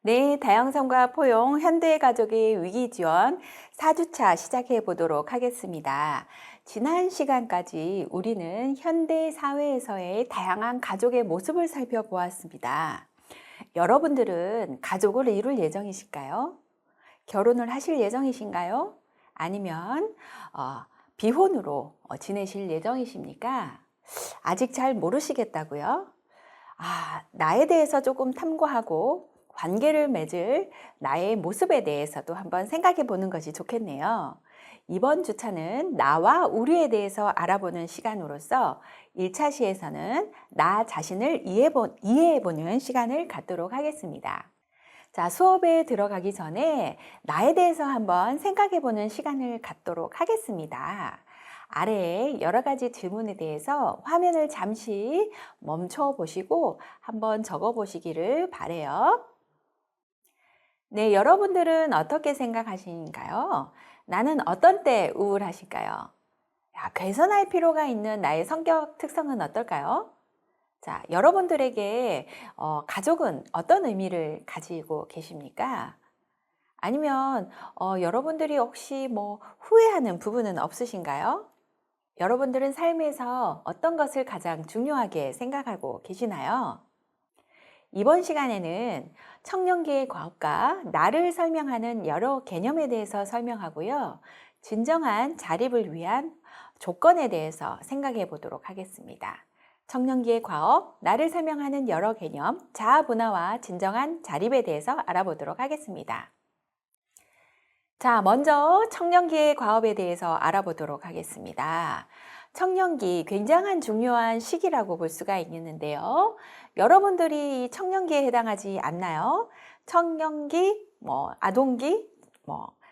네, 다양성과 포용, 현대 가족의 위기 지원 4주차 시작해 보도록 하겠습니다. 지난 시간까지 우리는 현대 사회에서의 다양한 가족의 모습을 살펴보았습니다. 여러분들은 가족을 이룰 예정이실까요? 결혼을 하실 예정이신가요? 아니면 비혼으로 지내실 예정이십니까? 아직 잘 모르시겠다고요? 나에 대해서 조금 탐구하고 관계를 맺을 나의 모습에 대해서도 한번 생각해 보는 것이 좋겠네요. 이번 주차는 나와 우리에 대해서 알아보는 시간으로서 1차 시에서는 나 자신을 이해해 보는 시간을 갖도록 하겠습니다. 자, 수업에 들어가기 전에 나에 대해서 한번 생각해 보는 시간을 갖도록 하겠습니다. 아래에 여러 가지 질문에 대해서 화면을 잠시 멈춰 보시고 한번 적어 보시기를 바래요. 네, 여러분들은 어떻게 생각하시는가요? 나는 어떤 때 우울하실까요? 개선할 필요가 있는 나의 성격 특성은 어떨까요? 자, 여러분들에게 가족은 어떤 의미를 가지고 계십니까? 아니면 여러분들이 혹시 후회하는 부분은 없으신가요? 여러분들은 삶에서 어떤 것을 가장 중요하게 생각하고 계시나요? 이번 시간에는 청년기의 과업과 나를 설명하는 여러 개념에 대해서 설명하고요. 진정한 자립을 위한 조건에 대해서 생각해 보도록 하겠습니다. 청년기의 과업, 나를 설명하는 여러 개념, 자아 분화와 진정한 자립에 대해서 알아보도록 하겠습니다. 자, 먼저 청년기의 과업에 대해서 알아보도록 하겠습니다. 청년기 굉장한 중요한 시기라고 볼 수가 있는데요. 여러분들이 이 청년기에 해당하지 않나요? 청년기, 아동기,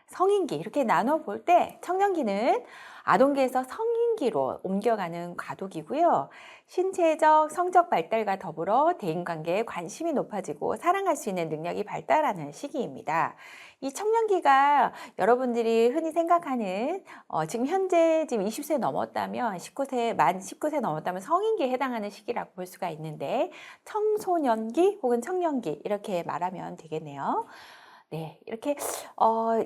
성인기 이렇게 나눠 볼 때 청년기는 아동기에서 성인기로 옮겨가는 과도기고요. 신체적, 성적 발달과 더불어 대인관계에 관심이 높아지고 사랑할 수 있는 능력이 발달하는 시기입니다. 이 청년기가 여러분들이 흔히 생각하는 지금 현재 지금 20세 넘었다면 19세 만 19세 넘었다면 성인기에 해당하는 시기라고 볼 수가 있는데 청소년기 혹은 청년기 이렇게 말하면 되겠네요. 네, 이렇게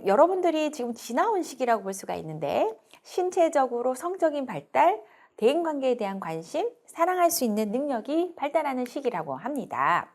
여러분들이 지금 지나온 시기라고 볼 수가 있는데 신체적으로 성적인 발달, 대인관계에 대한 관심, 사랑할 수 있는 능력이 발달하는 시기라고 합니다.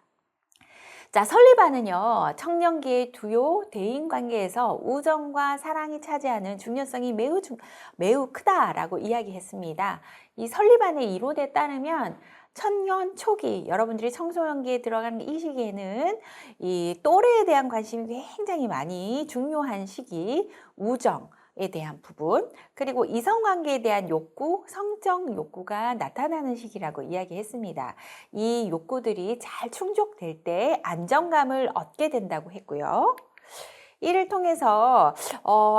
자, 설리반은요, 청년기의 두요 대인관계에서 우정과 사랑이 차지하는 중요성이 매우 크다라고 이야기했습니다. 이 설리반의 이론에 따르면 청년 초기, 여러분들이 청소년기에 들어가는 이 시기에는 이 또래에 대한 관심이 굉장히 많이 중요한 시기, 우정에 대한 부분, 그리고 이성관계에 대한 욕구, 성적 욕구가 나타나는 시기라고 이야기했습니다. 이 욕구들이 잘 충족될 때 안정감을 얻게 된다고 했고요. 이를 통해서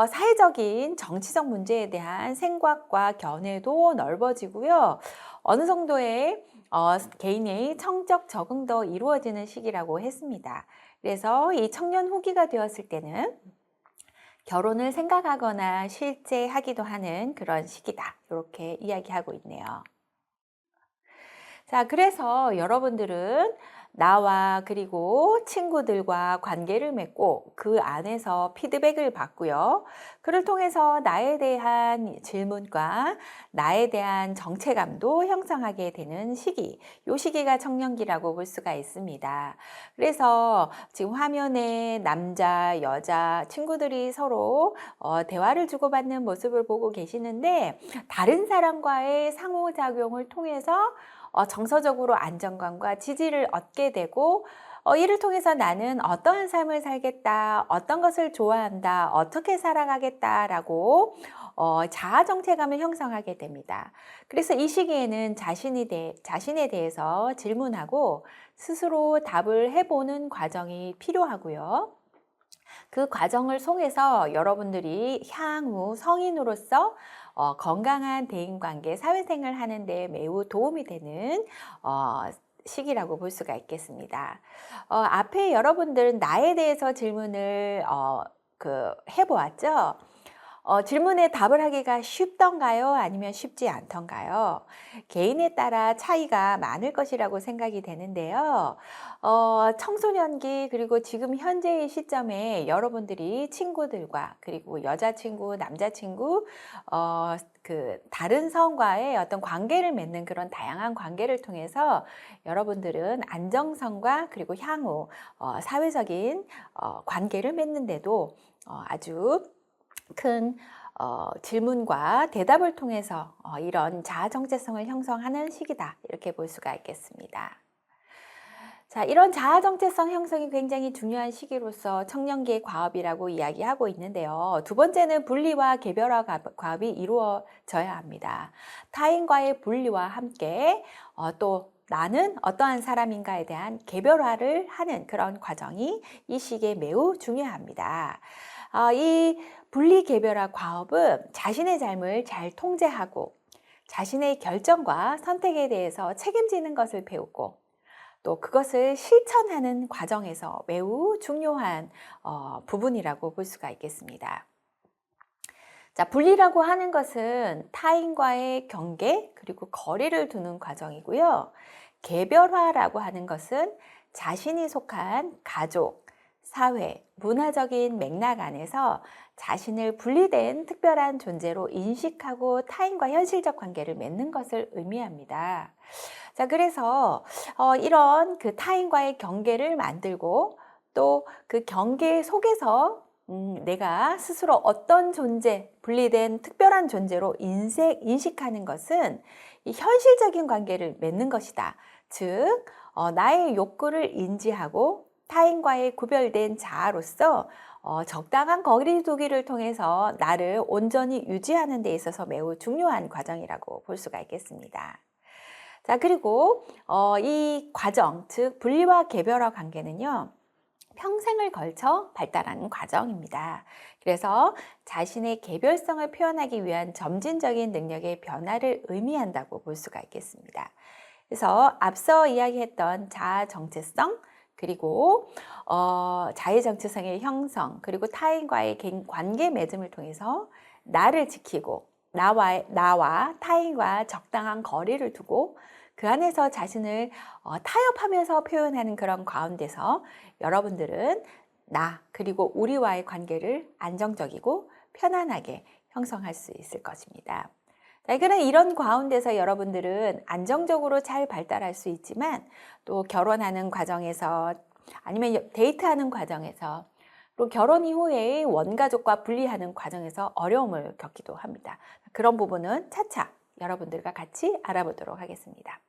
사회적인 정치적 문제에 대한 생각과 견해도 넓어지고요. 어느 정도의 개인의 성적 적응도 이루어지는 시기라고 했습니다. 그래서 이 청년 후기가 되었을 때는 결혼을 생각하거나 실제 하기도 하는 그런 시기다. 이렇게 이야기하고 있네요. 자, 그래서 여러분들은 나와 그리고 친구들과 관계를 맺고 그 안에서 피드백을 받고요. 그를 통해서 나에 대한 질문과 나에 대한 정체감도 형성하게 되는 시기. 이 시기가 청년기라고 볼 수가 있습니다. 그래서 지금 화면에 남자, 여자, 친구들이 서로 대화를 주고받는 모습을 보고 계시는데 다른 사람과의 상호작용을 통해서 정서적으로 안정감과 지지를 얻게 되고 이를 통해서 나는 어떠한 삶을 살겠다, 어떤 것을 좋아한다, 어떻게 살아가겠다라고 자아 정체감을 형성하게 됩니다. 그래서 이 시기에는 자신에 대해서 질문하고 스스로 답을 해보는 과정이 필요하고요. 그 과정을 통해서 여러분들이 향후 성인으로서 건강한 대인관계, 사회생활 하는 데 매우 도움이 되는 시기라고 볼 수가 있겠습니다. 앞에 여러분들은 나에 대해서 질문을 해보았죠? 질문에 답을 하기가 쉽던가요? 아니면 쉽지 않던가요? 개인에 따라 차이가 많을 것이라고 생각이 되는데요. 청소년기 그리고 지금 현재의 시점에 여러분들이 친구들과 그리고 여자친구, 남자친구, 다른 성과의 어떤 관계를 맺는 그런 다양한 관계를 통해서 여러분들은 안정성과 그리고 향후 사회적인 관계를 맺는데도 아주 큰 질문과 대답을 통해서 이런 자아 정체성을 형성하는 시기다, 이렇게 볼 수가 있겠습니다. 자, 이런 자아 정체성 형성이 굉장히 중요한 시기로서 청년기의 과업이라고 이야기하고 있는데요. 두 번째는 분리와 개별화 과업이 이루어져야 합니다. 타인과의 분리와 함께 또 나는 어떠한 사람인가에 대한 개별화를 하는 그런 과정이 이 시기에 매우 중요합니다. 이 분리개별화 과업은 자신의 삶을 잘 통제하고 자신의 결정과 선택에 대해서 책임지는 것을 배우고 또 그것을 실천하는 과정에서 매우 중요한 부분이라고 볼 수가 있겠습니다. 자, 분리라고 하는 것은 타인과의 경계 그리고 거리를 두는 과정이고요. 개별화라고 하는 것은 자신이 속한 가족, 사회, 문화적인 맥락 안에서 자신을 분리된 특별한 존재로 인식하고 타인과 현실적 관계를 맺는 것을 의미합니다. 자, 그래서 이런 그 타인과의 경계를 만들고 또 그 경계 속에서 내가 스스로 어떤 존재, 분리된 특별한 존재로 인식하는 것은 이 현실적인 관계를 맺는 것이다. 즉, 나의 욕구를 인지하고 타인과의 구별된 자아로서 적당한 거리두기를 통해서 나를 온전히 유지하는 데 있어서 매우 중요한 과정이라고 볼 수가 있겠습니다. 자, 그리고 이 과정, 즉 분리와 개별화 관계는요, 평생을 걸쳐 발달하는 과정입니다. 그래서 자신의 개별성을 표현하기 위한 점진적인 능력의 변화를 의미한다고 볼 수가 있겠습니다. 그래서 앞서 이야기했던 자아 정체성, 그리고 자의 정체성의 형성, 그리고 타인과의 관계 맺음을 통해서 나를 지키고 나와 타인과 적당한 거리를 두고 그 안에서 자신을 타협하면서 표현하는 그런 가운데서 여러분들은 나 그리고 우리와의 관계를 안정적이고 편안하게 형성할 수 있을 것입니다. 이런 가운데서 여러분들은 안정적으로 잘 발달할 수 있지만 또 결혼하는 과정에서 아니면 데이트하는 과정에서 또 결혼 이후에 원가족과 분리하는 과정에서 어려움을 겪기도 합니다. 그런 부분은 차차 여러분들과 같이 알아보도록 하겠습니다.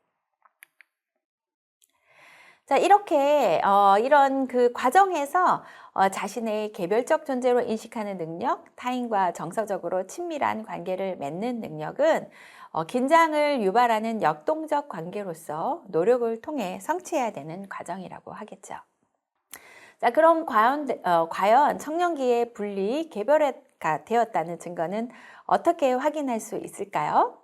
자, 이렇게 이런 그 과정에서 자신의 개별적 존재로 인식하는 능력, 타인과 정서적으로 친밀한 관계를 맺는 능력은 긴장을 유발하는 역동적 관계로서 노력을 통해 성취해야 되는 과정이라고 하겠죠. 자, 그럼 과연 청년기에 분리, 개별화가 되었다는 증거는 어떻게 확인할 수 있을까요?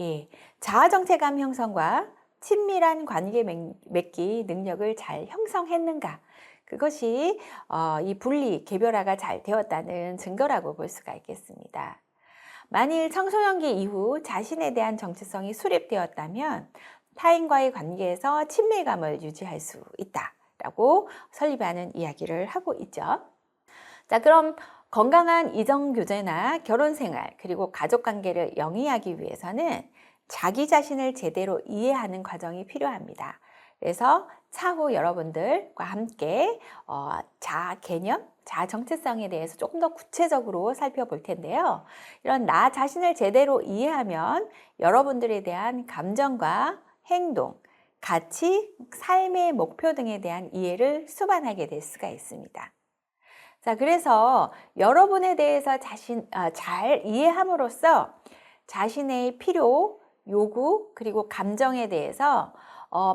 예, 자아정체감 형성과 친밀한 관계 맺기 능력을 잘 형성했는가? 그것이 이 분리, 개별화가 잘 되었다는 증거라고 볼 수가 있겠습니다. 만일 청소년기 이후 자신에 대한 정체성이 수립되었다면 타인과의 관계에서 친밀감을 유지할 수 있다라고 설리반은 이야기를 하고 있죠. 자, 그럼 건강한 이성교제나 결혼생활 그리고 가족관계를 영위하기 위해서는 자기 자신을 제대로 이해하는 과정이 필요합니다. 그래서 차후 여러분들과 함께 자아 개념, 자아 정체성에 대해서 조금 더 구체적으로 살펴볼 텐데요. 이런 나 자신을 제대로 이해하면 여러분들에 대한 감정과 행동, 가치, 삶의 목표 등에 대한 이해를 수반하게 될 수가 있습니다. 자, 그래서 여러분에 대해서 잘 이해함으로써 자신의 필요, 요구, 그리고 감정에 대해서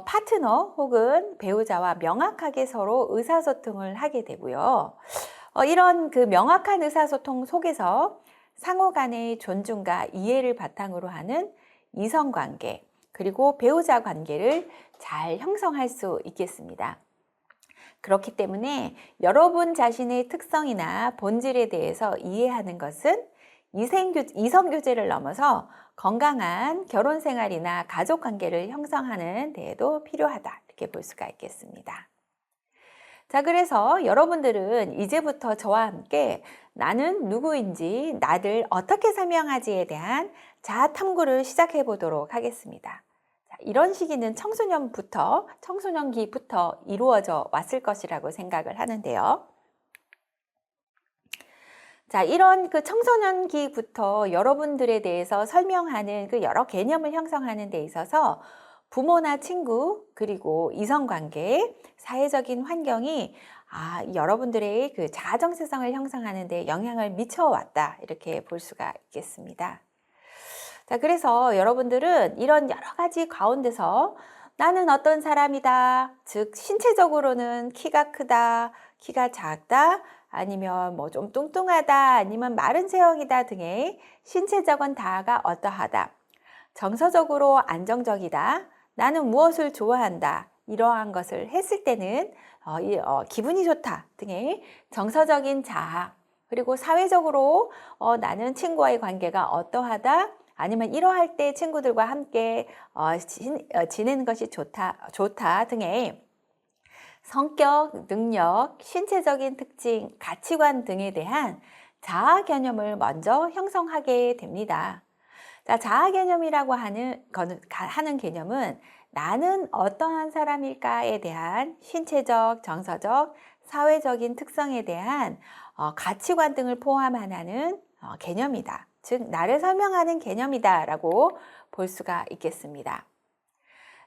파트너 혹은 배우자와 명확하게 서로 의사소통을 하게 되고요. 이런 그 명확한 의사소통 속에서 상호 간의 존중과 이해를 바탕으로 하는 이성관계, 그리고 배우자 관계를 잘 형성할 수 있겠습니다. 그렇기 때문에 여러분 자신의 특성이나 본질에 대해서 이해하는 것은 이성교제를 넘어서 건강한 결혼 생활이나 가족 관계를 형성하는 데에도 필요하다, 이렇게 볼 수가 있겠습니다. 자, 그래서 여러분들은 이제부터 저와 함께 나는 누구인지, 나를 어떻게 설명하지에 대한 자아 탐구를 시작해 보도록 하겠습니다. 자, 이런 시기는 청소년기부터 이루어져 왔을 것이라고 생각을 하는데요. 자, 이런 그 청소년기부터 여러분들에 대해서 설명하는 그 여러 개념을 형성하는 데 있어서 부모나 친구, 그리고 이성관계, 사회적인 환경이 여러분들의 그 자아 정체성을 형성하는 데 영향을 미쳐왔다, 이렇게 볼 수가 있겠습니다. 자, 그래서 여러분들은 이런 여러 가지 가운데서 나는 어떤 사람이다, 즉 신체적으로는 키가 크다, 키가 작다, 아니면 뭐 좀 뚱뚱하다, 아니면 마른 체형이다 등의 신체적인 다가 어떠하다, 정서적으로 안정적이다, 나는 무엇을 좋아한다, 이러한 것을 했을 때는 기분이 좋다 등의 정서적인 자아, 그리고 사회적으로 나는 친구와의 관계가 어떠하다, 아니면 이러할 때 친구들과 함께 지내는 것이 좋다 등의 성격, 능력, 신체적인 특징, 가치관 등에 대한 자아 개념을 먼저 형성하게 됩니다. 자, 자아 개념이라고 하는 개념은 나는 어떠한 사람일까에 대한 신체적, 정서적, 사회적인 특성에 대한 가치관 등을 포함하는 개념이다. 즉, 나를 설명하는 개념이다라고 볼 수가 있겠습니다.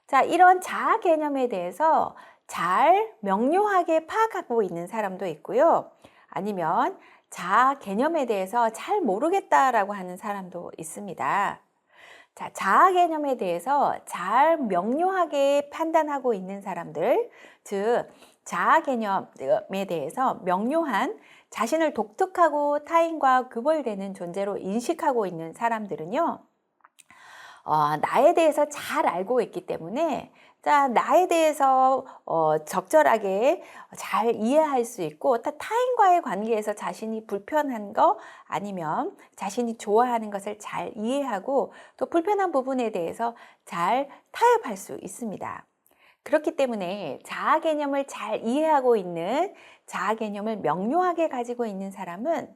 자, 이런 자아 개념에 대해서 잘 명료하게 파악하고 있는 사람도 있고요. 아니면 자아 개념에 대해서 잘 모르겠다라고 하는 사람도 있습니다. 자, 자아 개념에 대해서 잘 명료하게 판단하고 있는 사람들, 즉 자아 개념에 대해서 명료한 자신을 독특하고 타인과 구별되는 존재로 인식하고 있는 사람들은요, 나에 대해서 잘 알고 있기 때문에 자, 나에 대해서 적절하게 잘 이해할 수 있고, 타인과의 관계에서 자신이 불편한 거, 아니면 자신이 좋아하는 것을 잘 이해하고 또 불편한 부분에 대해서 잘 타협할 수 있습니다. 그렇기 때문에 자아 개념을 잘 이해하고 있는, 자아 개념을 명료하게 가지고 있는 사람은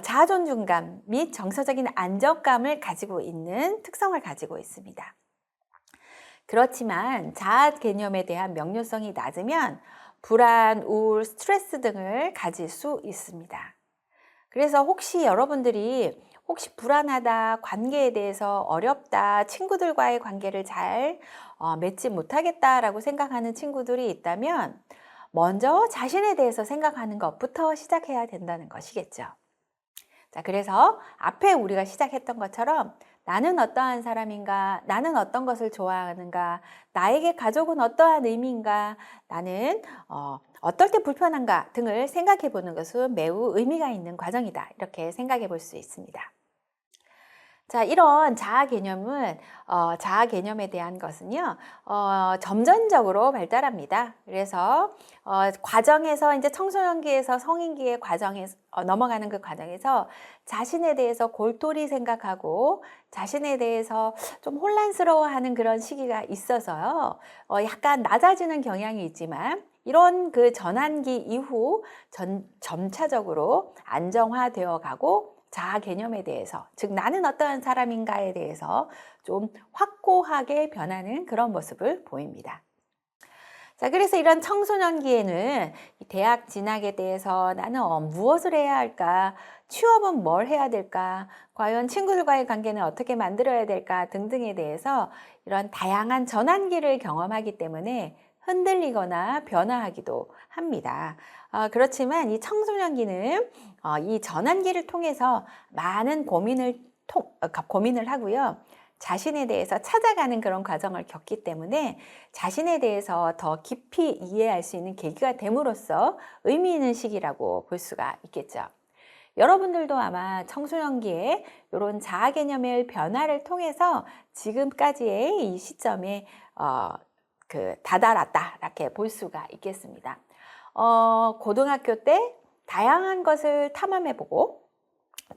자아 존중감 및 정서적인 안정감을 가지고 있는 특성을 가지고 있습니다. 그렇지만 자아 개념에 대한 명료성이 낮으면 불안, 우울, 스트레스 등을 가질 수 있습니다. 그래서 혹시 여러분들이 불안하다, 관계에 대해서 어렵다, 친구들과의 관계를 잘 맺지 못하겠다라고 생각하는 친구들이 있다면 먼저 자신에 대해서 생각하는 것부터 시작해야 된다는 것이겠죠. 자, 그래서 앞에 우리가 시작했던 것처럼 나는 어떠한 사람인가, 나는 어떤 것을 좋아하는가, 나에게 가족은 어떠한 의미인가, 나는 어떨 때 불편한가 등을 생각해 보는 것은 매우 의미가 있는 과정이다, 이렇게 생각해 볼 수 있습니다. 자, 이런 자아 개념에 대한 것은요, 점진적으로 발달합니다. 그래서 과정에서 이제 청소년기에서 성인기의 과정에 넘어가는 그 과정에서 자신에 대해서 골똘히 생각하고 자신에 대해서 좀 혼란스러워하는 그런 시기가 있어서요, 약간 낮아지는 경향이 있지만 이런 그 전환기 이후 점차적으로 안정화되어 가고 자아 개념에 대해서, 즉 나는 어떠한 사람인가에 대해서 좀 확고하게 변하는 그런 모습을 보입니다. 자, 그래서 이런 청소년기에는 대학 진학에 대해서 나는 무엇을 해야 할까? 취업은 뭘 해야 될까? 과연 친구들과의 관계는 어떻게 만들어야 될까? 등등에 대해서 이런 다양한 전환기를 경험하기 때문에 흔들리거나 변화하기도 합니다. 그렇지만 이 청소년기는 이 전환기를 통해서 많은 고민을 하고요. 자신에 대해서 찾아가는 그런 과정을 겪기 때문에 자신에 대해서 더 깊이 이해할 수 있는 계기가 됨으로써 의미 있는 시기라고 볼 수가 있겠죠. 여러분들도 아마 청소년기에 이런 자아 개념의 변화를 통해서 지금까지의 이 시점에 다다랐다 이렇게 볼 수가 있겠습니다. 고등학교 때 다양한 것을 탐험해보고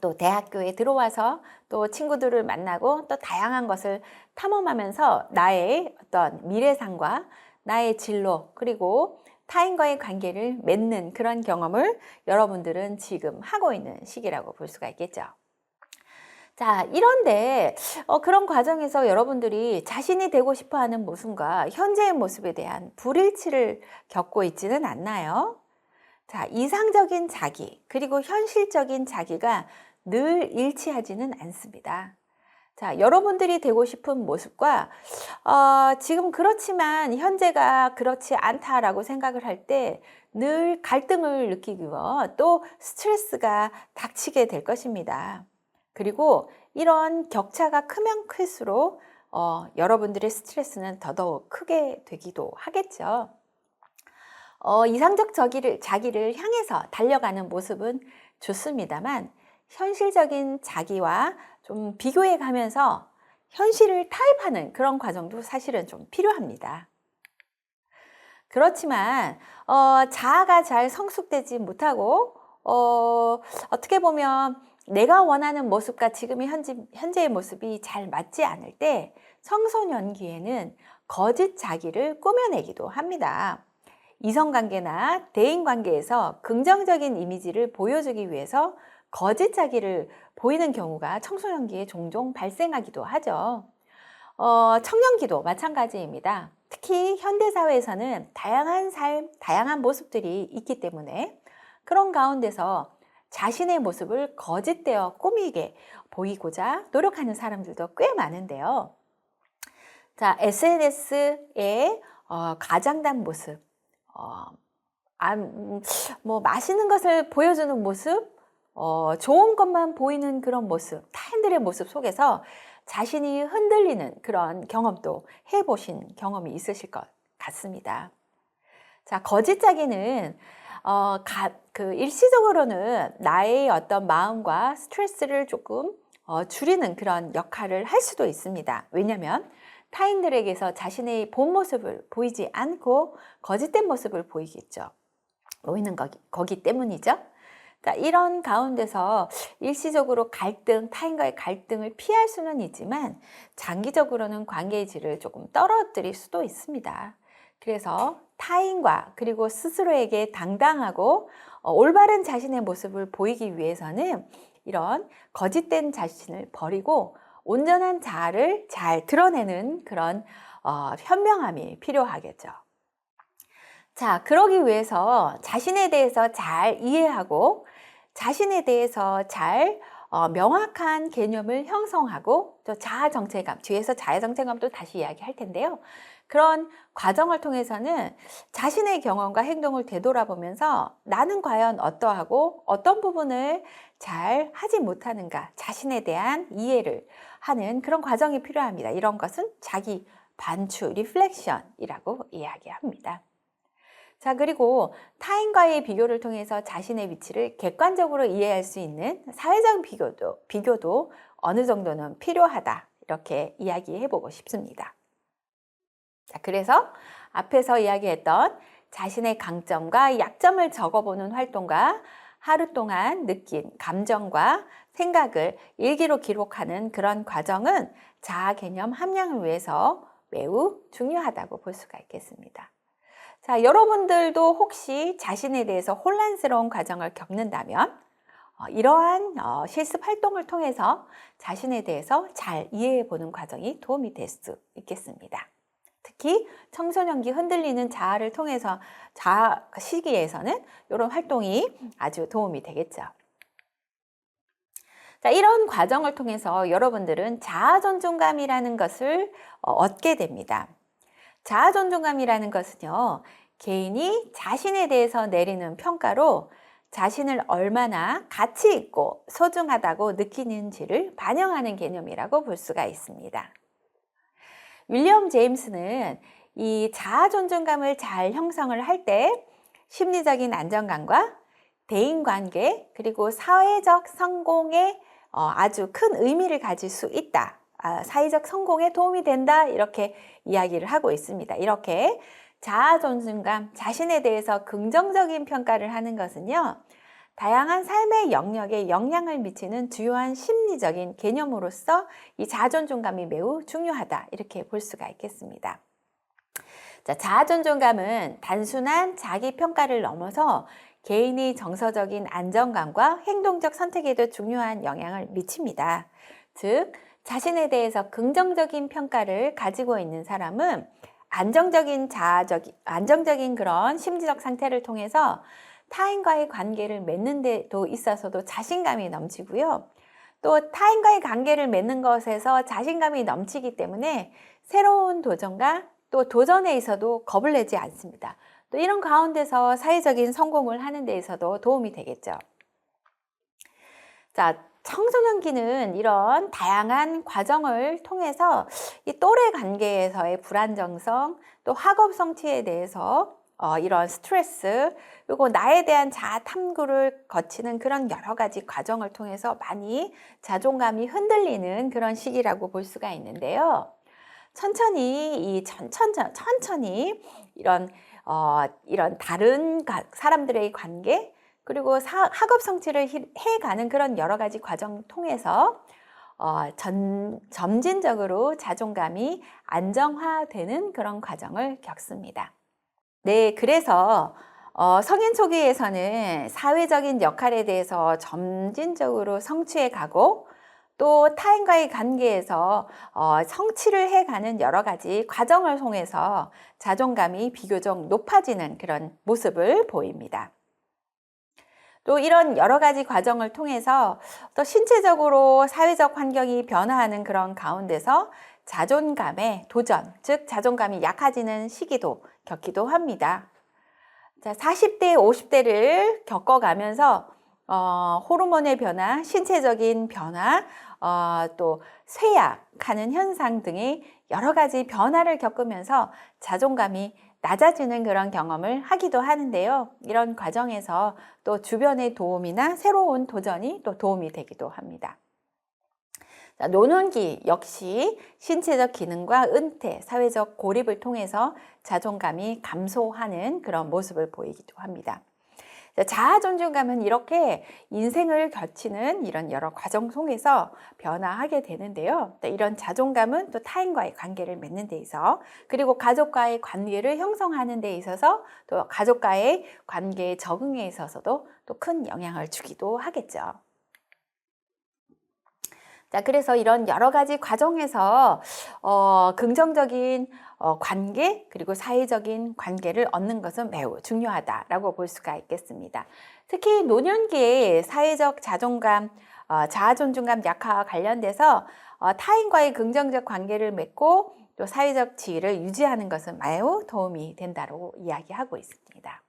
또 대학교에 들어와서 또 친구들을 만나고 또 다양한 것을 탐험하면서 나의 어떤 미래상과 나의 진로 그리고 타인과의 관계를 맺는 그런 경험을 여러분들은 지금 하고 있는 시기라고 볼 수가 있겠죠. 자, 이런데 그런 과정에서 여러분들이 자신이 되고 싶어하는 모습과 현재의 모습에 대한 불일치를 겪고 있지는 않나요? 자, 이상적인 자기 그리고 현실적인 자기가 늘 일치하지는 않습니다. 자, 여러분들이 되고 싶은 모습과 지금 그렇지만 현재가 그렇지 않다라고 생각을 할 때 늘 갈등을 느끼고 또 스트레스가 닥치게 될 것입니다. 그리고 이런 격차가 크면 클수록 여러분들의 스트레스는 더더욱 크게 되기도 하겠죠. 이상적 자기를 향해서 달려가는 모습은 좋습니다만 현실적인 자기와 좀 비교해 가면서 현실을 타협하는 그런 과정도 사실은 좀 필요합니다. 그렇지만 자아가 잘 성숙되지 못하고 어떻게 보면 내가 원하는 모습과 지금의 현재의 모습이 잘 맞지 않을 때 청소년기에는 거짓 자기를 꾸며내기도 합니다. 이성관계나 대인관계에서 긍정적인 이미지를 보여주기 위해서 거짓 자기를 보이는 경우가 청소년기에 종종 발생하기도 하죠. 청년기도 마찬가지입니다. 특히 현대사회에서는 다양한 삶, 다양한 모습들이 있기 때문에 그런 가운데서 자신의 모습을 거짓되어 꾸미게 보이고자 노력하는 사람들도 꽤 많은데요. 자, SNS의 과장된 모습, 맛있는 것을 보여주는 모습, 좋은 것만 보이는 그런 모습, 타인들의 모습 속에서 자신이 흔들리는 그런 경험도 해보신 경험이 있으실 것 같습니다. 자, 거짓 자기는 일시적으로는 나의 어떤 마음과 스트레스를 조금 줄이는 그런 역할을 할 수도 있습니다. 왜냐하면 타인들에게서 자신의 본 모습을 보이지 않고 거짓된 모습을 보이는 거기 때문이죠. 자, 이런 가운데서 일시적으로 타인과의 갈등을 피할 수는 있지만 장기적으로는 관계의 질을 조금 떨어뜨릴 수도 있습니다. 그래서 타인과 그리고 스스로에게 당당하고 올바른 자신의 모습을 보이기 위해서는 이런 거짓된 자신을 버리고 온전한 자아를 잘 드러내는 그런 현명함이 필요하겠죠. 자, 그러기 위해서 자신에 대해서 잘 이해하고 자신에 대해서 잘 명확한 개념을 형성하고 또 자아정체감, 뒤에서 자아정체감도 다시 이야기할 텐데요. 그런 과정을 통해서는 자신의 경험과 행동을 되돌아보면서 나는 과연 어떠하고 어떤 부분을 잘 하지 못하는가 자신에 대한 이해를 하는 그런 과정이 필요합니다. 이런 것은 자기 반추, 리플렉션이라고 이야기합니다. 자, 그리고 타인과의 비교를 통해서 자신의 위치를 객관적으로 이해할 수 있는 사회적 비교도 어느 정도는 필요하다. 이렇게 이야기해 보고 싶습니다. 자, 그래서 앞에서 이야기했던 자신의 강점과 약점을 적어보는 활동과 하루 동안 느낀 감정과 생각을 일기로 기록하는 그런 과정은 자아 개념 함량을 위해서 매우 중요하다고 볼 수가 있겠습니다. 자, 여러분들도 혹시 자신에 대해서 혼란스러운 과정을 겪는다면 이러한 실습 활동을 통해서 자신에 대해서 잘 이해해 보는 과정이 도움이 될 수 있겠습니다. 특히 청소년기 흔들리는 자아를 통해서 자아 시기에서는 이런 활동이 아주 도움이 되겠죠. 자, 이런 과정을 통해서 여러분들은 자아 존중감이라는 것을 얻게 됩니다. 자아 존중감이라는 것은요, 개인이 자신에 대해서 내리는 평가로 자신을 얼마나 가치 있고 소중하다고 느끼는지를 반영하는 개념이라고 볼 수가 있습니다. 윌리엄 제임스는 이 자아 존중감을 잘 형성을 할 때 심리적인 안정감과 대인관계 그리고 사회적 성공에 아주 큰 의미를 가질 수 있다. 사회적 성공에 도움이 된다. 이렇게 이야기를 하고 있습니다. 이렇게 자아 존중감, 자신에 대해서 긍정적인 평가를 하는 것은요, 다양한 삶의 영역에 영향을 미치는 주요한 심리적인 개념으로서 이 자아 존중감이 매우 중요하다. 이렇게 볼 수가 있겠습니다. 자, 자아 존중감은 단순한 자기 평가를 넘어서 개인의 정서적인 안정감과 행동적 선택에도 중요한 영향을 미칩니다. 즉, 자신에 대해서 긍정적인 평가를 가지고 있는 사람은 안정적인 그런 심리적 상태를 통해서 타인과의 관계를 맺는 데도 있어서도 자신감이 넘치고요. 또 타인과의 관계를 맺는 것에서 자신감이 넘치기 때문에 새로운 도전과 또 도전에 있어도 겁을 내지 않습니다. 또 이런 가운데서 사회적인 성공을 하는 데 있어도 도움이 되겠죠. 자, 청소년기는 이런 다양한 과정을 통해서 이 또래 관계에서의 불안정성, 또 학업 성취에 대해서 이런 스트레스, 그리고 나에 대한 자아 탐구를 거치는 그런 여러 가지 과정을 통해서 많이 자존감이 흔들리는 그런 시기라고 볼 수가 있는데요. 천천히 이런 다른 사람들의 관계, 그리고 학업 성취를 해가는 그런 여러 가지 과정 통해서 점진적으로 자존감이 안정화되는 그런 과정을 겪습니다. 네, 그래서 성인 초기에서는 사회적인 역할에 대해서 점진적으로 성취해 가고 또 타인과의 관계에서 성취를 해가는 여러 가지 과정을 통해서 자존감이 비교적 높아지는 그런 모습을 보입니다. 또 이런 여러 가지 과정을 통해서 또 신체적으로 사회적 환경이 변화하는 그런 가운데서 자존감의 도전, 즉 자존감이 약해지는 시기도 겪기도 합니다. 자, 40대, 50대를 겪어가면서 호르몬의 변화, 신체적인 변화, 또 쇠약하는 현상 등의 여러 가지 변화를 겪으면서 자존감이 낮아지는 그런 경험을 하기도 하는데요. 이런 과정에서 또 주변의 도움이나 새로운 도전이 또 도움이 되기도 합니다. 자, 노년기 역시 신체적 기능과 은퇴, 사회적 고립을 통해서 자존감이 감소하는 그런 모습을 보이기도 합니다. 자아 존중감은 이렇게 인생을 거치는 이런 여러 과정 속에서 변화하게 되는데요. 이런 자존감은 또 타인과의 관계를 맺는 데 있어, 그리고 가족과의 관계를 형성하는 데 있어서, 또 가족과의 관계에 적응에 있어서도 또 큰 영향을 주기도 하겠죠. 자, 그래서 이런 여러 가지 과정에서 긍정적인 관계, 그리고 사회적인 관계를 얻는 것은 매우 중요하다라고 볼 수가 있겠습니다. 특히 노년기에 사회적 자존감, 자아 존중감 약화와 관련돼서 타인과의 긍정적 관계를 맺고 또 사회적 지위를 유지하는 것은 매우 도움이 된다고 이야기하고 있습니다.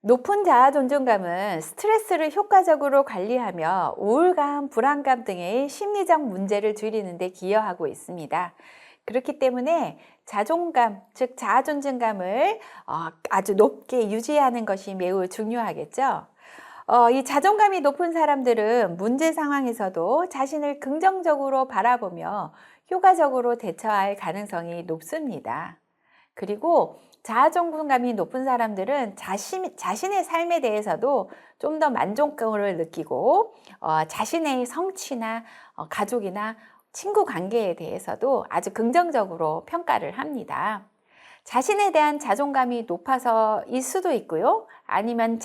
높은 자아 존중감은 스트레스를 효과적으로 관리하며 우울감, 불안감 등의 심리적 문제를 줄이는 데 기여하고 있습니다. 그렇기 때문에 자존감, 즉 자아 존중감을 아주 높게 유지하는 것이 매우 중요하겠죠. 이 자존감이 높은 사람들은 문제 상황에서도 자신을 긍정적으로 바라보며 효과적으로 대처할 가능성이 높습니다. 그리고 자아 존중감이 높은 사람들은 자신의 삶에 대해서도 좀 더 만족감을 느끼고 자신의 성취나 가족이나 친구 관계에 대해서도 아주 긍정적으로 평가를 합니다. 자신에 대한 자존감이 높아서일 수도 있고요. 아니면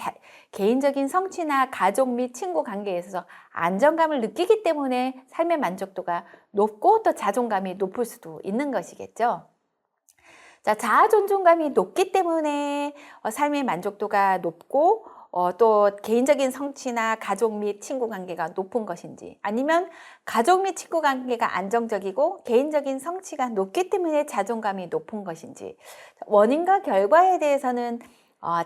개인적인 성취나 가족 및 친구 관계에서 안정감을 느끼기 때문에 삶의 만족도가 높고 또 자존감이 높을 수도 있는 것이겠죠. 자, 자아 존중감이 높기 때문에 삶의 만족도가 높고 또 개인적인 성취나 가족 및 친구 관계가 높은 것인지, 아니면 가족 및 친구 관계가 안정적이고 개인적인 성취가 높기 때문에 자존감이 높은 것인지, 원인과 결과에 대해서는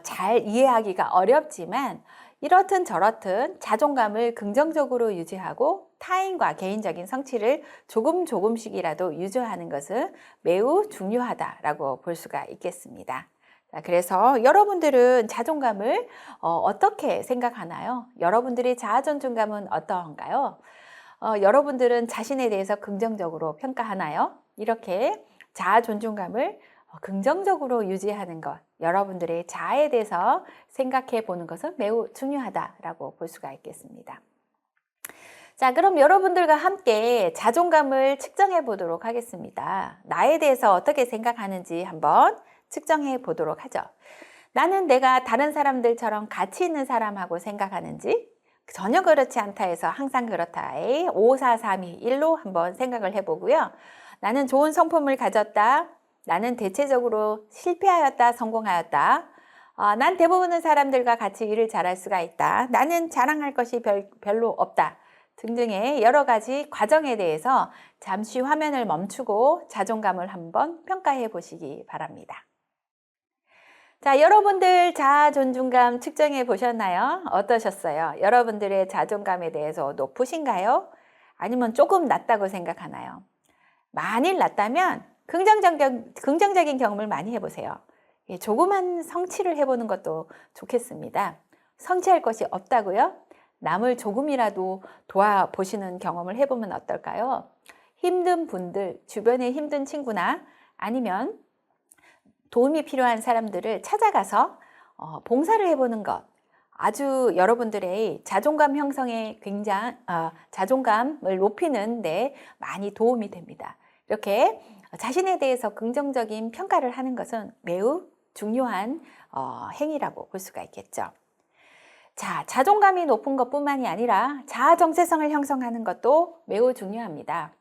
잘 이해하기가 어렵지만 이렇든 저렇든 자존감을 긍정적으로 유지하고 타인과 개인적인 성취를 조금씩이라도 유지하는 것은 매우 중요하다라고 볼 수가 있겠습니다. 자, 그래서 여러분들은 자존감을 어떻게 생각하나요? 여러분들의 자아 존중감은 어떠한가요? 여러분들은 자신에 대해서 긍정적으로 평가하나요? 이렇게 자아 존중감을 긍정적으로 유지하는 것, 여러분들의 자아에 대해서 생각해 보는 것은 매우 중요하다라고 볼 수가 있겠습니다. 자, 그럼 여러분들과 함께 자존감을 측정해 보도록 하겠습니다. 나에 대해서 어떻게 생각하는지 한번 측정해 보도록 하죠. 나는 내가 다른 사람들처럼 가치 있는 사람하고 생각하는지, 전혀 그렇지 않다 해서 항상 그렇다의 5, 4, 3, 2, 1로 한번 생각을 해보고요. 나는 좋은 성품을 가졌다. 나는 대체적으로 실패하였다, 성공하였다. 난 대부분의 사람들과 같이 일을 잘할 수가 있다. 나는 자랑할 것이 별로 없다. 등등의 여러 가지 과정에 대해서 잠시 화면을 멈추고 자존감을 한번 평가해 보시기 바랍니다. 자, 여러분들 자아 존중감 측정해 보셨나요? 어떠셨어요? 여러분들의 자존감에 대해서 높으신가요? 아니면 조금 낮다고 생각하나요? 만일 낮다면 긍정적인 경험을 많이 해보세요. 조그만 성취를 해보는 것도 좋겠습니다. 성취할 것이 없다고요? 남을 조금이라도 도와보시는 경험을 해보면 어떨까요? 힘든 분들, 주변에 힘든 친구나 아니면 도움이 필요한 사람들을 찾아가서 봉사를 해보는 것, 아주 여러분들의 자존감 형성에 자존감을 높이는 데 많이 도움이 됩니다. 이렇게 자신에 대해서 긍정적인 평가를 하는 것은 매우 중요한 행위라고 볼 수가 있겠죠. 자, 자존감이 높은 것뿐만이 아니라 자아 정체성을 형성하는 것도 매우 중요합니다.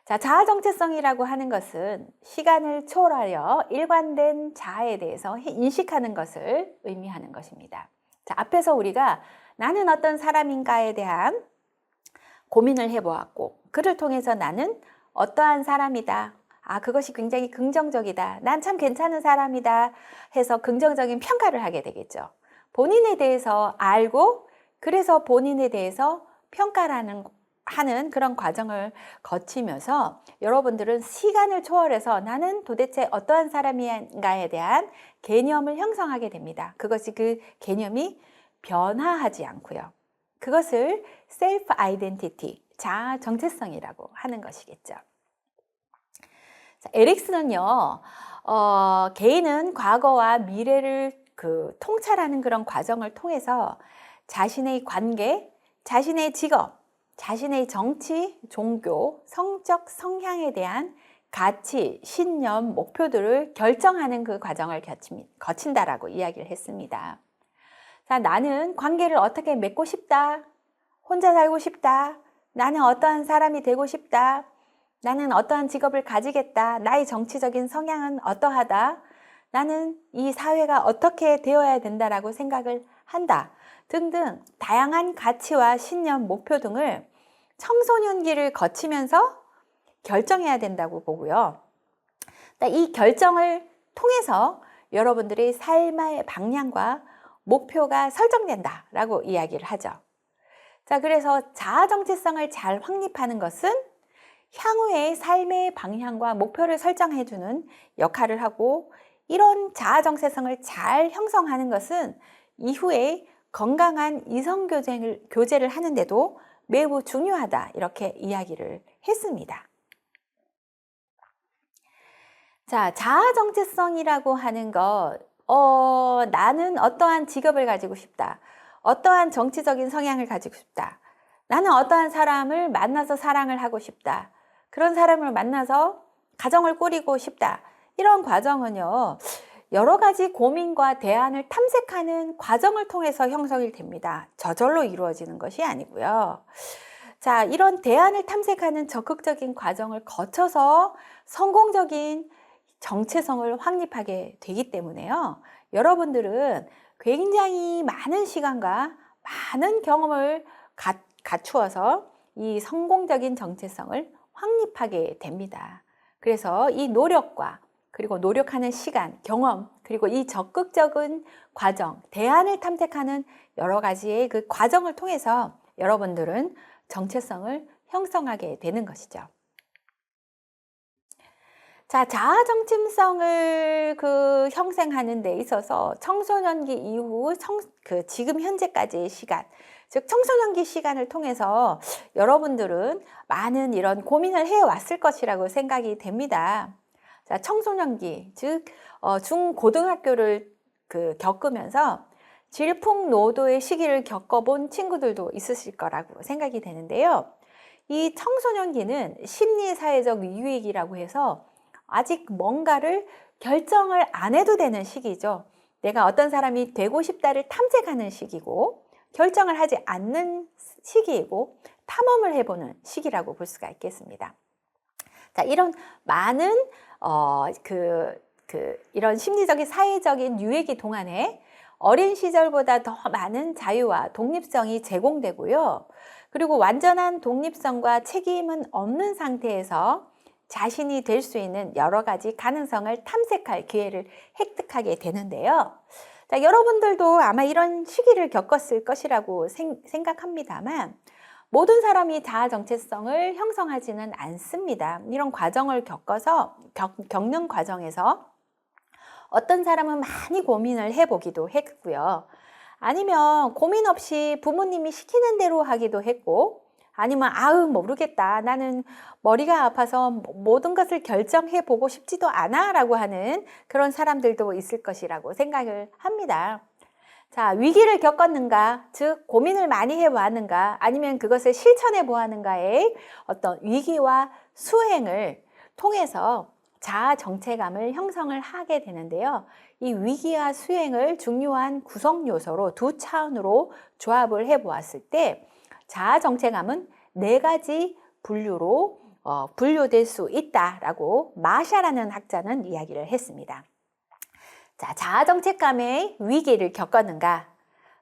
자, 자아 정체성이라고 하는 것은 시간을 초월하여 일관된 자아에 대해서 인식하는 것을 의미하는 것입니다. 자, 앞에서 우리가 나는 어떤 사람인가에 대한 고민을 해보았고, 그를 통해서 나는 어떠한 사람이다. 그것이 굉장히 긍정적이다. 난 참 괜찮은 사람이다. 해서 긍정적인 평가를 하게 되겠죠. 본인에 대해서 알고, 그래서 본인에 대해서 하는 그런 과정을 거치면서 여러분들은 시간을 초월해서 나는 도대체 어떠한 사람인가에 대한 개념을 형성하게 됩니다. 그것이 그 개념이 변화하지 않고요. 그것을 셀프 아이덴티티, 자아 정체성이라고 하는 것이겠죠. 자, 에릭슨은요, 개인은 과거와 미래를 통찰하는 그런 과정을 통해서 자신의 관계, 자신의 직업, 자신의 정치, 종교, 성적 성향에 대한 가치, 신념, 목표들을 결정하는 그 과정을 거친다라고 이야기를 했습니다. 자, 나는 관계를 어떻게 맺고 싶다. 혼자 살고 싶다. 나는 어떠한 사람이 되고 싶다. 나는 어떠한 직업을 가지겠다. 나의 정치적인 성향은 어떠하다. 나는 이 사회가 어떻게 되어야 된다라고 생각을 한다. 등등 다양한 가치와 신념, 목표 등을 청소년기를 거치면서 결정해야 된다고 보고요. 이 결정을 통해서 여러분들의 삶의 방향과 목표가 설정된다라고 이야기를 하죠. 자, 그래서 자아 정체성을 잘 확립하는 것은 향후의 삶의 방향과 목표를 설정해주는 역할을 하고, 이런 자아 정체성을 잘 형성하는 것은 이후에 건강한 이성 교제를 하는데도 매우 중요하다, 이렇게 이야기를 했습니다. 자, 자아 정체성이라고 하는 것, 나는 어떠한 직업을 가지고 싶다. 어떠한 정치적인 성향을 가지고 싶다. 나는 어떠한 사람을 만나서 사랑을 하고 싶다. 그런 사람을 만나서 가정을 꾸리고 싶다. 이런 과정은요, 여러 가지 고민과 대안을 탐색하는 과정을 통해서 형성이 됩니다. 저절로 이루어지는 것이 아니고요. 자, 이런 대안을 탐색하는 적극적인 과정을 거쳐서 성공적인 정체성을 확립하게 되기 때문에요. 여러분들은 굉장히 많은 시간과 많은 경험을 갖추어서 이 성공적인 정체성을 확립하게 됩니다. 그래서 이 노력과 그리고 노력하는 시간, 경험, 그리고 이 적극적인 과정, 대안을 탐색하는 여러 가지의 그 과정을 통해서 여러분들은 정체성을 형성하게 되는 것이죠. 자, 자아 정체성을 형성하는 데 있어서 청소년기 이후 지금 현재까지의 시간, 즉 청소년기 시간을 통해서 여러분들은 많은 이런 고민을 해 왔을 것이라고 생각이 됩니다. 자, 청소년기, 즉 중고등학교를 겪으면서 질풍노도의 시기를 겪어본 친구들도 있으실 거라고 생각이 되는데요. 이 청소년기는 심리사회적 유익이라고 해서 아직 뭔가를 결정을 안 해도 되는 시기죠. 내가 어떤 사람이 되고 싶다를 탐색하는 시기고, 결정을 하지 않는 시기이고, 탐험을 해보는 시기라고 볼 수가 있겠습니다. 자, 이런 많은 이런 심리적인 사회적인 유익이 동안에 어린 시절보다 더 많은 자유와 독립성이 제공되고요. 그리고 완전한 독립성과 책임은 없는 상태에서 자신이 될 수 있는 여러 가지 가능성을 탐색할 기회를 획득하게 되는데요. 자, 여러분들도 아마 이런 시기를 겪었을 것이라고 생각합니다만, 모든 사람이 자아 정체성을 형성하지는 않습니다. 이런 과정을 겪는 과정에서 어떤 사람은 많이 고민을 해보기도 했고요. 아니면 고민 없이 부모님이 시키는 대로 하기도 했고, 아니면 모르겠다, 나는 머리가 아파서 모든 것을 결정해 보고 싶지도 않아 라고 하는 그런 사람들도 있을 것이라고 생각을 합니다. 자, 위기를 겪었는가, 즉 고민을 많이 해보았는가, 아니면 그것을 실천해 보았는가의 어떤 위기와 수행을 통해서 자아 정체감을 형성을 하게 되는데요. 이 위기와 수행을 중요한 구성 요소로 두 차원으로 조합을 해 보았을 때 자아 정체감은 네 가지 분류로 분류될 수 있다라고 마샤라는 학자는 이야기를 했습니다. 자, 자아 정체감의 위기를 겪었는가,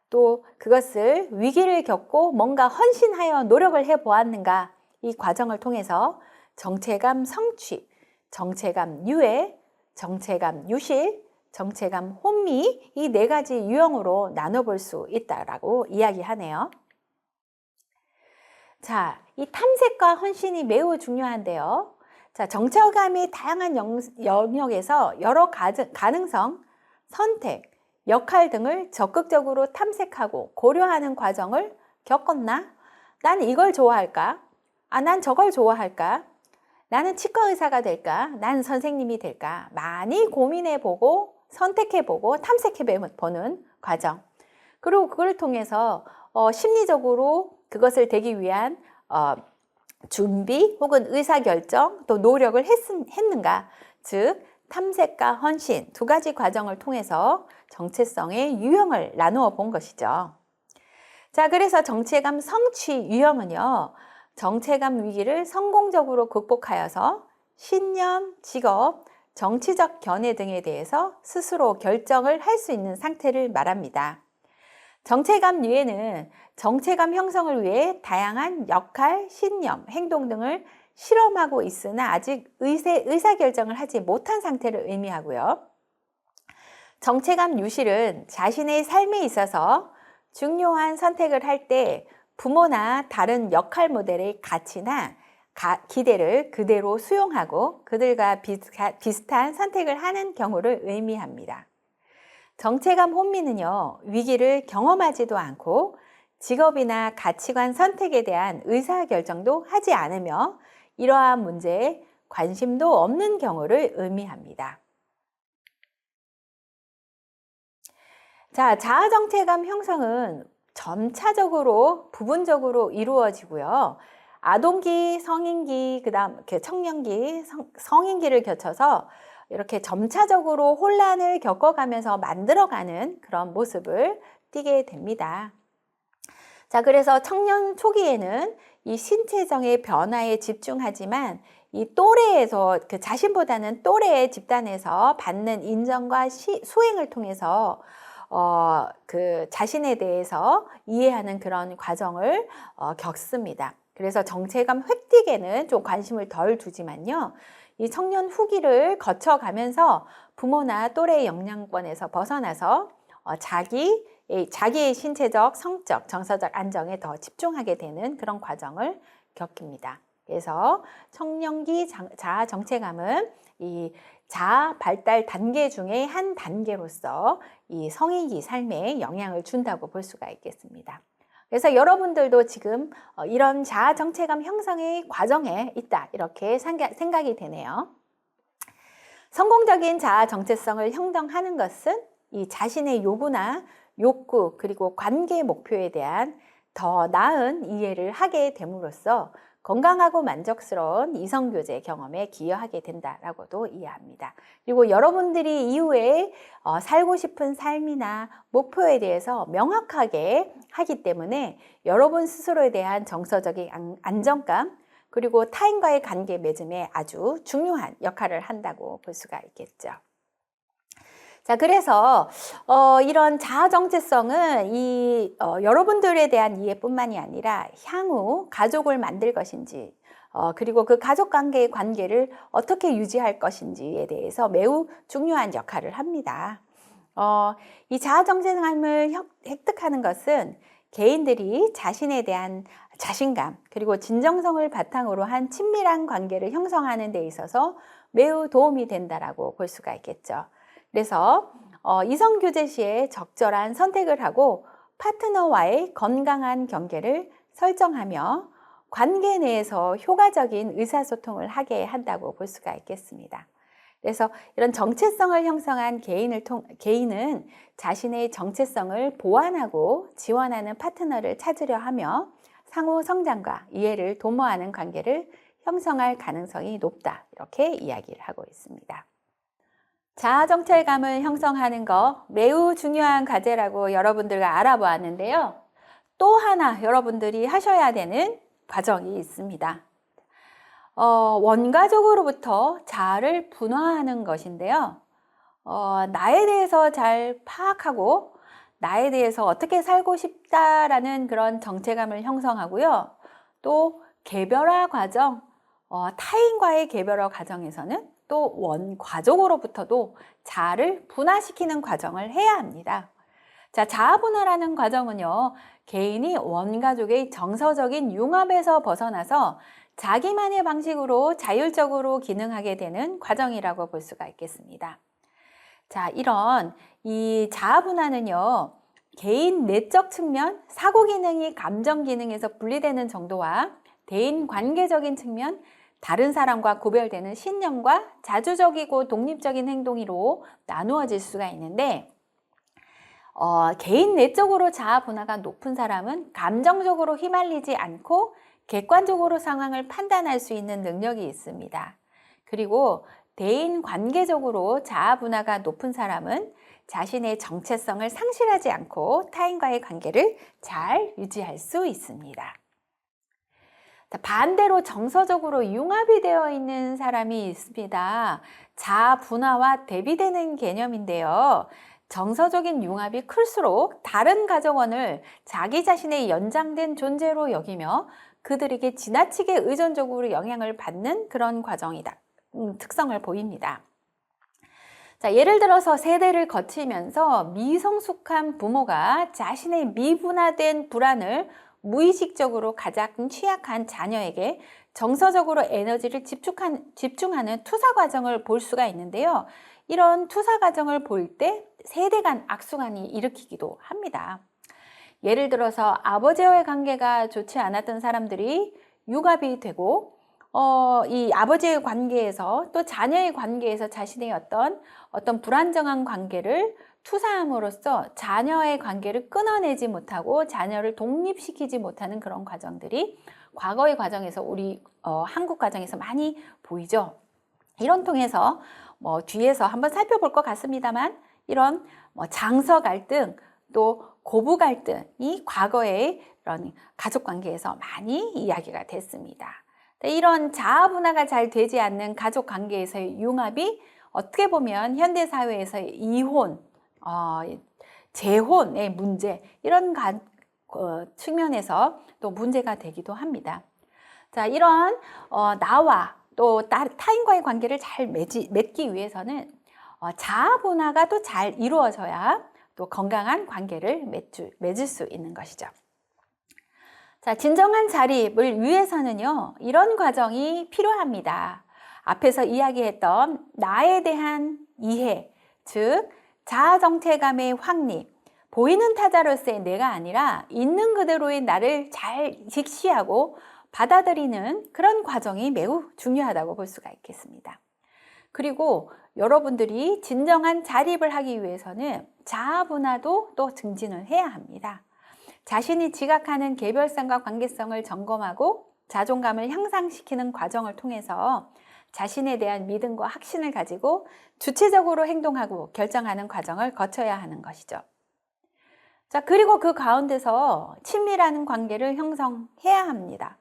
또 그것을 위기를 겪고 뭔가 헌신하여 노력을 해 보았는가, 이 과정을 통해서 정체감 성취, 정체감 유해, 정체감 유실, 정체감 혼미, 이 네 가지 유형으로 나눠볼 수 있다라고 이야기하네요. 자, 이 탐색과 헌신이 매우 중요한데요. 자, 정체감의 다양한 영역에서 여러 가능성, 선택, 역할 등을 적극적으로 탐색하고 고려하는 과정을 겪었나? 난 이걸 좋아할까? 난 저걸 좋아할까? 나는 치과 의사가 될까? 난 선생님이 될까? 많이 고민해보고 선택해보고 탐색해보는 과정. 그리고 그걸 통해서 심리적으로 그것을 되기 위한 준비 혹은 의사결정 또 노력을 했는가? 즉 탐색과 헌신 두 가지 과정을 통해서 정체성의 유형을 나누어 본 것이죠. 자, 그래서 정체감 성취 유형은요, 정체감 위기를 성공적으로 극복하여서 신념, 직업, 정치적 견해 등에 대해서 스스로 결정을 할 수 있는 상태를 말합니다. 정체감 유에는 정체감 형성을 위해 다양한 역할, 신념, 행동 등을 실험하고 있으나 아직 의사결정을 하지 못한 상태를 의미하고요. 정체감 유실은 자신의 삶에 있어서 중요한 선택을 할 때 부모나 다른 역할 모델의 가치나 기대를 그대로 수용하고 그들과 비슷한 선택을 하는 경우를 의미합니다. 정체감 혼미는요, 위기를 경험하지도 않고 직업이나 가치관 선택에 대한 의사결정도 하지 않으며 이러한 문제에 관심도 없는 경우를 의미합니다. 자, 자아 정체감 형성은 점차적으로 부분적으로 이루어지고요. 아동기, 성인기, 그다음 청년기, 성인기를 거쳐서 이렇게 점차적으로 혼란을 겪어가면서 만들어가는 그런 모습을 띠게 됩니다. 자, 그래서 청년 초기에는 이 신체적인 변화에 집중하지만 이 또래에서 자신보다는 또래의 집단에서 받는 인정과 수행을 통해서 자신에 대해서 이해하는 그런 과정을 겪습니다. 그래서 정체감 획득에는 좀 관심을 덜 두지만요. 이 청년 후기를 거쳐가면서 부모나 또래의 영향권에서 벗어나서 자기의 신체적, 성적, 정서적 안정에 더 집중하게 되는 그런 과정을 겪습니다. 그래서 청년기 자아 정체감은 이 자아 발달 단계 중에 한 단계로서 이 성인기 삶에 영향을 준다고 볼 수가 있겠습니다. 그래서 여러분들도 지금 이런 자아 정체감 형성의 과정에 있다, 이렇게 생각이 되네요. 성공적인 자아 정체성을 형성하는 것은 이 자신의 요구나 욕구, 그리고 관계 목표에 대한 더 나은 이해를 하게 됨으로써 건강하고 만족스러운 이성교제 경험에 기여하게 된다라고도 이해합니다. 그리고 여러분들이 이후에 살고 싶은 삶이나 목표에 대해서 명확하게 하기 때문에 여러분 스스로에 대한 정서적인 안정감, 그리고 타인과의 관계 맺음에 아주 중요한 역할을 한다고 볼 수가 있겠죠. 자, 그래서 이런 자아 정체성은 여러분들에 대한 이해뿐만이 아니라 향후 가족을 만들 것인지, 그리고 그 가족 관계의 관계를 어떻게 유지할 것인지에 대해서 매우 중요한 역할을 합니다. 이 자아 정체성을 획득하는 것은 개인들이 자신에 대한 자신감, 그리고 진정성을 바탕으로 한 친밀한 관계를 형성하는 데 있어서 매우 도움이 된다라고 볼 수가 있겠죠. 그래서 이성교제 시에 적절한 선택을 하고 파트너와의 건강한 경계를 설정하며 관계 내에서 효과적인 의사소통을 하게 한다고 볼 수가 있겠습니다. 그래서 이런 정체성을 형성한 개인은 자신의 정체성을 보완하고 지원하는 파트너를 찾으려 하며 상호 성장과 이해를 도모하는 관계를 형성할 가능성이 높다, 이렇게 이야기를 하고 있습니다. 자아 정체감을 형성하는 거 매우 중요한 과제라고 여러분들과 알아보았는데요. 또 하나 여러분들이 하셔야 되는 과정이 있습니다. 원가적으로부터 자아를 분화하는 것인데요. 나에 대해서 잘 파악하고 나에 대해서 어떻게 살고 싶다라는 그런 정체감을 형성하고요. 또 개별화 과정, 타인과의 개별화 과정에서는 또 원가족으로부터도 자아를 분화시키는 과정을 해야 합니다. 자, 자아 분화라는 과정은요, 개인이 원가족의 정서적인 융합에서 벗어나서 자기만의 방식으로 자율적으로 기능하게 되는 과정이라고 볼 수가 있겠습니다. 자, 이 자아 분화는요, 개인 내적 측면, 사고 기능이 감정 기능에서 분리되는 정도와 대인 관계적인 측면, 다른 사람과 구별되는 신념과 자주적이고 독립적인 행동으로 나누어질 수가 있는데, 개인 내적으로 자아 분화가 높은 사람은 감정적으로 휘말리지 않고 객관적으로 상황을 판단할 수 있는 능력이 있습니다. 그리고 대인 관계적으로 자아 분화가 높은 사람은 자신의 정체성을 상실하지 않고 타인과의 관계를 잘 유지할 수 있습니다. 반대로 정서적으로 융합이 되어 있는 사람이 있습니다. 자아 분화와 대비되는 개념인데요. 정서적인 융합이 클수록 다른 가정원을 자기 자신의 연장된 존재로 여기며 그들에게 지나치게 의존적으로 영향을 받는 그런 과정이다. 특성을 보입니다. 자, 예를 들어서 세대를 거치면서 미성숙한 부모가 자신의 미분화된 불안을 무의식적으로 가장 취약한 자녀에게 정서적으로 에너지를 집중하는 투사 과정을 볼 수가 있는데요. 이런 투사 과정을 볼 때 세대 간 악순환이 일으키기도 합니다. 예를 들어서 아버지와의 관계가 좋지 않았던 사람들이 융합이 되고 이 아버지의 관계에서 또 자녀의 관계에서 자신의 어떤 불안정한 관계를 투사함으로써 자녀의 관계를 끊어내지 못하고 자녀를 독립시키지 못하는 그런 과정들이 과거의 과정에서 우리 한국 과정에서 많이 보이죠. 이런 통해서 뒤에서 한번 살펴볼 것 같습니다만 이런 장서 갈등 또 고부 갈등이 과거의 이런 가족 관계에서 많이 이야기가 됐습니다. 이런 자아 분화가 잘 되지 않는 가족 관계에서의 융합이 어떻게 보면 현대 사회에서의 이혼, 재혼의 문제 이런 측면에서 또 문제가 되기도 합니다. 자, 이런 나와 또 타인과의 관계를 잘 맺기 위해서는 자아 분화가 또 잘 이루어져야 또 건강한 관계를 맺을 수 있는 것이죠. 자, 진정한 자립을 위해서는요, 이런 과정이 필요합니다. 앞에서 이야기했던 나에 대한 이해, 즉, 자아 정체감의 확립, 보이는 타자로서의 내가 아니라 있는 그대로의 나를 잘 직시하고 받아들이는 그런 과정이 매우 중요하다고 볼 수가 있겠습니다. 그리고 여러분들이 진정한 자립을 하기 위해서는 자아 분화도 또 증진을 해야 합니다. 자신이 지각하는 개별성과 관계성을 점검하고 자존감을 향상시키는 과정을 통해서 자신에 대한 믿음과 확신을 가지고 주체적으로 행동하고 결정하는 과정을 거쳐야 하는 것이죠. 자, 그리고 그 가운데서 친밀한 관계를 형성해야 합니다.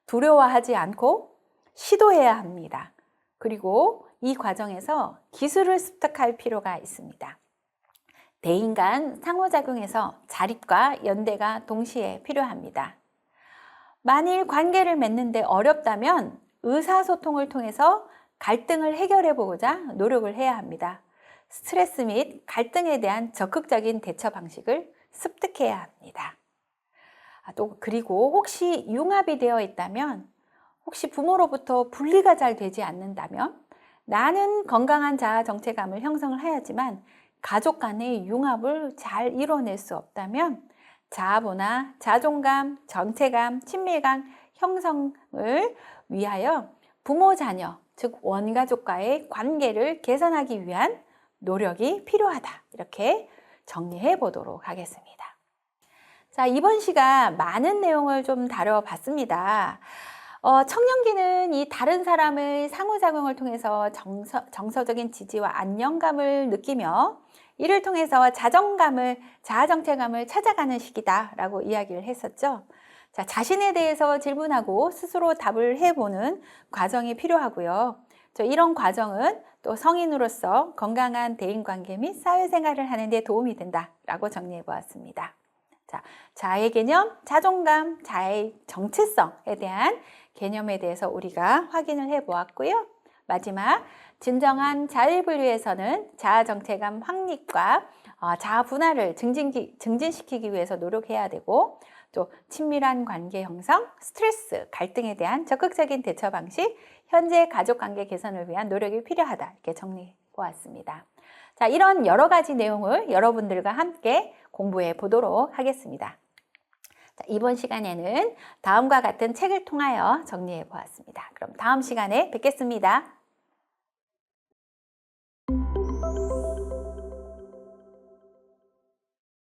두려워하지 않고 시도해야 합니다. 그리고 이 과정에서 기술을 습득할 필요가 있습니다. 대인 간 상호작용에서 자립과 연대가 동시에 필요합니다. 만일 관계를 맺는데 어렵다면 의사소통을 통해서 갈등을 해결해 보고자 노력을 해야 합니다. 스트레스 및 갈등에 대한 적극적인 대처 방식을 습득해야 합니다. 또 그리고 혹시 융합이 되어 있다면, 혹시 부모로부터 분리가 잘 되지 않는다면, 나는 건강한 자아 정체감을 형성을 해야지만 가족 간의 융합을 잘 이뤄낼 수 없다면 자아분화, 자존감, 정체감, 친밀감 형성을 위하여 부모, 자녀, 즉 원가족과의 관계를 개선하기 위한 노력이 필요하다. 이렇게 정리해 보도록 하겠습니다. 자, 이번 시간 많은 내용을 좀 다뤄봤습니다. 청년기는 이 다른 사람의 상호작용을 통해서 정서적인 지지와 안정감을 느끼며 이를 통해서 자아정체감을 찾아가는 시기다라고 이야기를 했었죠. 자, 자신에 대해서 질문하고 스스로 답을 해보는 과정이 필요하고요. 이런 과정은 또 성인으로서 건강한 대인관계 및 사회생활을 하는 데 도움이 된다라고 정리해 보았습니다. 자, 자아의 개념, 자존감, 자아의 정체성에 대한 개념에 대해서 우리가 확인을 해 보았고요. 마지막, 진정한 자립을 위해서는 자아 정체감 확립과 자아 분화를 증진시키기 위해서 노력해야 되고, 또 친밀한 관계 형성, 스트레스, 갈등에 대한 적극적인 대처 방식, 현재 가족 관계 개선을 위한 노력이 필요하다. 이렇게 정리해 보았습니다. 자, 이런 여러 가지 내용을 여러분들과 함께 공부해 보도록 하겠습니다. 자, 이번 시간에는 다음과 같은 책을 통하여 정리해 보았습니다. 그럼 다음 시간에 뵙겠습니다.